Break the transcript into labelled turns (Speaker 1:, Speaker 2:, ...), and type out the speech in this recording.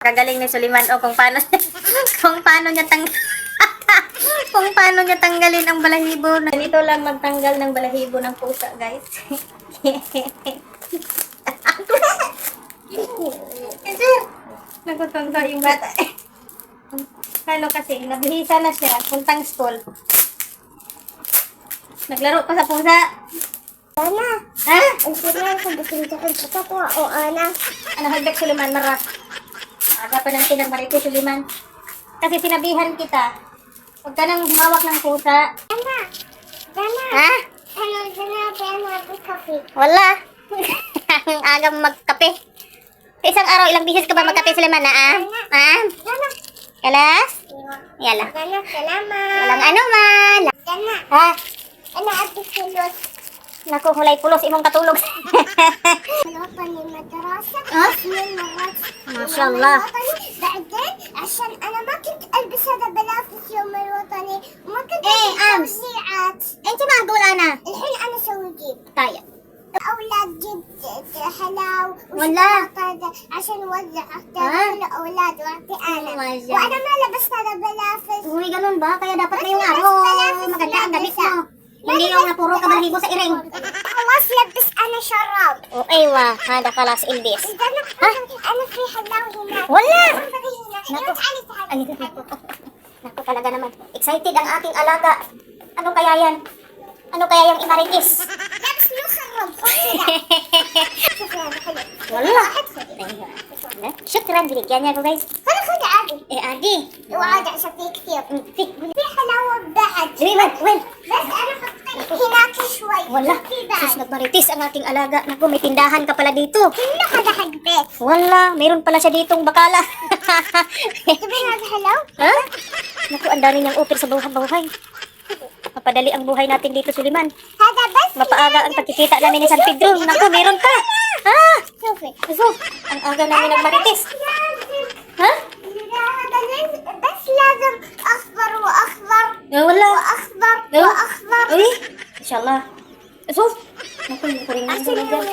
Speaker 1: Kagaling ni Suliman o kung paano kung paano niya kung paano niya tanggalin ang balahibo. Ganito lang magtanggal ng balahibo ng pusa, guys. Nagutungtong yung bata. Ano kasi, nabihisa na siya, puntang school. Naglaro pa sa pusa.
Speaker 2: Ana,
Speaker 1: Ha?
Speaker 2: ang sila ko bukintaan sa ko o ana.
Speaker 1: Ano hagdak Suliman, Mara? Aga pa ng pinagmarito, Suliman. Kasi sinabihan kita, huwag ka nang humawak ng pusa.
Speaker 2: Ana, Dana.
Speaker 1: Ha?
Speaker 2: Ano Dana ba kape?
Speaker 1: Wala. Ang aga magkape. Sa isang araw, ilang bisis ka ba magkape, Suliman, na ah? Ha?
Speaker 2: Dana.
Speaker 1: Kalas? Yala.
Speaker 2: Dana, salamat.
Speaker 1: Walang ano man.
Speaker 2: Dana,
Speaker 1: Ha?
Speaker 2: ana ati kulot.
Speaker 1: Naku, hulay pulos, imong katulog.
Speaker 2: الوطني المدرسة
Speaker 1: ها؟
Speaker 2: اسم المدرسة
Speaker 1: ما شاء الله.
Speaker 2: بعدين عشان أنا ما كنت ألبس هذا بلافس يوم الوطني وما كنت
Speaker 1: إيه،
Speaker 2: ألبس
Speaker 1: أمس.
Speaker 2: توزيعات.
Speaker 1: Enchi معقول أنا.
Speaker 2: الحين أنا أسوي جيب
Speaker 1: طيب.
Speaker 2: أولاد جبت حلاو
Speaker 1: والله.
Speaker 2: وشوكولاتة عشان نوزع
Speaker 1: ها؟
Speaker 2: أختار الأولاد وأعطي أنا
Speaker 1: ما شاء
Speaker 2: وأنا ما لبست هذا بلافس.
Speaker 1: Uy, ganun ba? Kaya dapat
Speaker 2: Mas
Speaker 1: ngayong
Speaker 2: mas
Speaker 1: araw,
Speaker 2: malapit
Speaker 1: maganda ang
Speaker 2: sila,
Speaker 1: damit
Speaker 2: bisa.
Speaker 1: mo. Hindi yung napuro ka balahibo sa iring.
Speaker 2: خلاص لبس أنا شراب.
Speaker 1: O, aywa, hada kalas ilbis.
Speaker 2: أنا في حلاو هناك.
Speaker 1: Wala!
Speaker 2: Naku.
Speaker 1: Naku, naku talaga naman. Excited ang aking alaga. Ano kaya yan? Ano kaya yung imaritis?
Speaker 2: لابس مو خرب. شوف هذا حلو.
Speaker 1: Wala. Syukran, binigyan niya ko guys.
Speaker 2: خذ عادي.
Speaker 1: Adi.
Speaker 2: وعادي عشان فيه كثير. في حلاوة بعد.
Speaker 1: Liman, well.
Speaker 2: بس أنا حطيت هناك شوي.
Speaker 1: Wala.
Speaker 2: في
Speaker 1: Sus,
Speaker 2: بعد.
Speaker 1: nagmaritis ang aking alaga. Naku, may tindahan ka pala dito.
Speaker 2: كله هذا حق بيت.
Speaker 1: Wala, mayroon pala siya ditong bakala.
Speaker 2: تبي هذا حلو؟
Speaker 1: Ha? Naku, ang dami niyang upir sa buhay. Mapadali ang buhay natin dito, Suliman.
Speaker 2: هذا بس.
Speaker 1: Mapaaga ang pagkikita namin ni San Pedro. Naku, meron ka. Ha?
Speaker 2: شوفي.
Speaker 1: Sus, ang aga namin nagmaritis.
Speaker 2: لازم.
Speaker 1: Ha?
Speaker 2: لا هذا بس لازم أخضر وأخضر
Speaker 1: Wala.
Speaker 2: وأخضر
Speaker 1: No?
Speaker 2: وأخضر.
Speaker 1: Uy, inshallah. Sus, naku, hindi ko rin
Speaker 2: عشان
Speaker 1: nandun dyan.